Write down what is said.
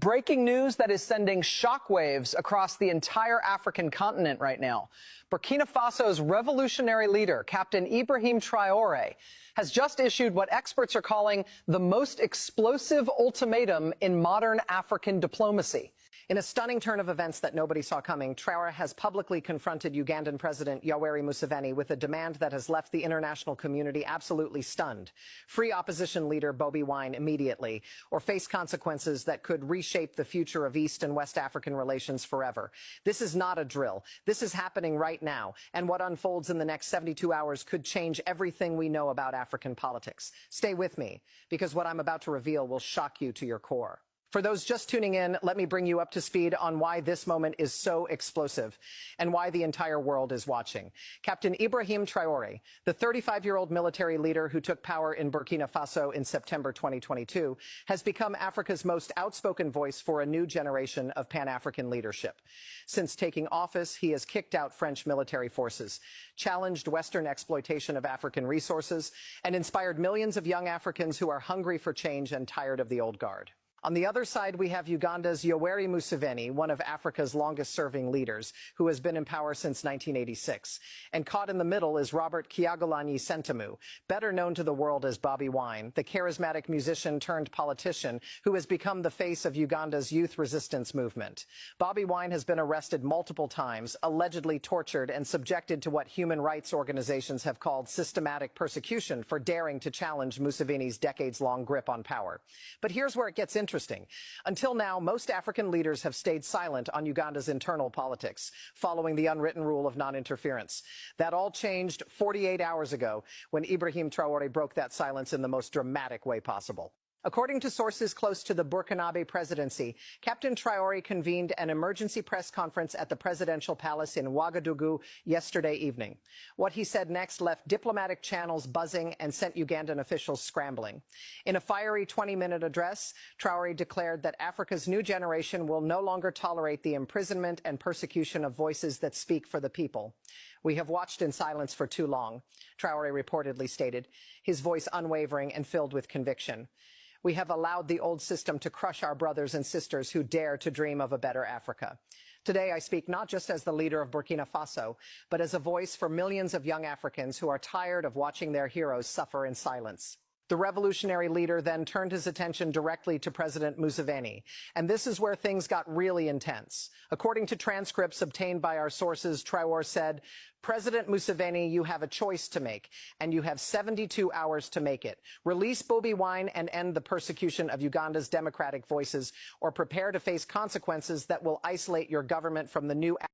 Breaking news that is sending shockwaves across the entire African continent right now. Burkina Faso's revolutionary leader, Captain Ibrahim Traore, has just issued what experts are calling the most explosive ultimatum in modern African diplomacy. In a stunning turn of events that nobody saw coming, Traore has publicly confronted Ugandan President Yoweri Museveni with a demand that has left the international community absolutely stunned. Free opposition leader Bobi Wine immediately, or face consequences that could reshape the future of East and West African relations forever. This is not a drill. This is happening right now, and what unfolds in the next 72 hours could change everything we know about African politics. Stay with me, because what I'm about to reveal will shock you to your core. For those just tuning in, let me bring you up to speed on why this moment is so explosive and why the entire world is watching. Captain Ibrahim Traore, the 35-year-old military leader who took power in Burkina Faso in September 2022, has become Africa's most outspoken voice for a new generation of Pan-African leadership. Since taking office, he has kicked out French military forces, challenged Western exploitation of African resources, and inspired millions of young Africans who are hungry for change and tired of the old guard. On the other side, we have Uganda's Yoweri Museveni, one of Africa's longest-serving leaders, who has been in power since 1986. And caught in the middle is Robert Kyagulanyi Ssentamu, better known to the world as Bobi Wine, the charismatic musician-turned-politician who has become the face of Uganda's youth resistance movement. Bobi Wine has been arrested multiple times, allegedly tortured and subjected to what human rights organizations have called systematic persecution for daring to challenge Museveni's decades-long grip on power. But here's where it gets interesting. Until now, most African leaders have stayed silent on Uganda's internal politics, following the unwritten rule of non-interference. That all changed 48 hours ago when Ibrahim Traore broke that silence in the most dramatic way possible. According to sources close to the Burkinabe presidency, Captain Traore convened an emergency press conference at the presidential palace in Ouagadougou yesterday evening. What he said next left diplomatic channels buzzing and sent Ugandan officials scrambling. In a fiery 20-minute address, Traore declared that Africa's new generation will no longer tolerate the imprisonment and persecution of voices that speak for the people. "We have watched in silence for too long," Traore reportedly stated, his voice unwavering and filled with conviction. "We have allowed the old system to crush our brothers and sisters who dare to dream of a better Africa. Today, I speak not just as the leader of Burkina Faso, but as a voice for millions of young Africans who are tired of watching their heroes suffer in silence." The revolutionary leader then turned his attention directly to President Museveni, and this is where things got really intense. According to transcripts obtained by our sources, Traore said, "President Museveni, you have a choice to make, and you have 72 hours to make it. Release Bobi Wine and end the persecution of Uganda's democratic voices, or prepare to face consequences that will isolate your government from the new